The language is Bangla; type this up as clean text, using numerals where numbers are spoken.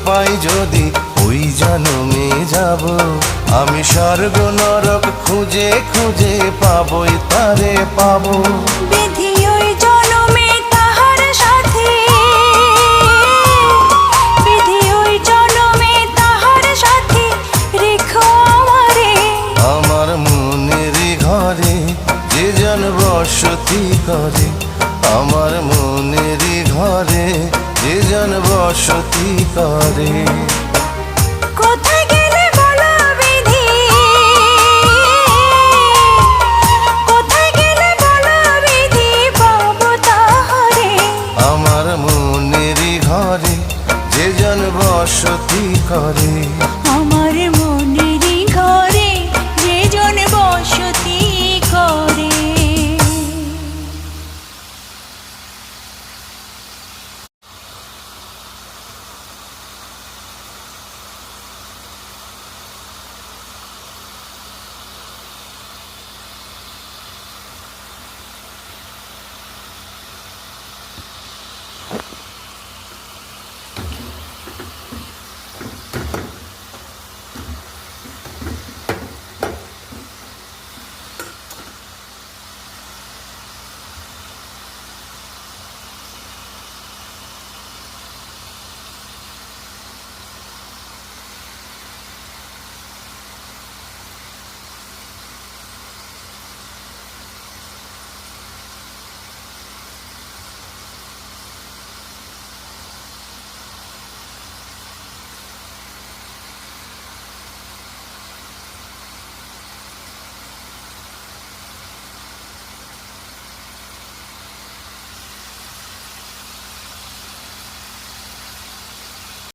পাই যদি ওই জনমে যাব। আমি স্বর্গ নরক খুঁজে খুঁজে পাবই তারে পাবো। বিধি ওই জনমে তাহার সাথে, বিধি ওই জনমে তাহার সাথে রেখো আমারে। আমার মনের ঘরে যে জন বসতি করে, আমার মনের ঘরে যে জন বসতি করে।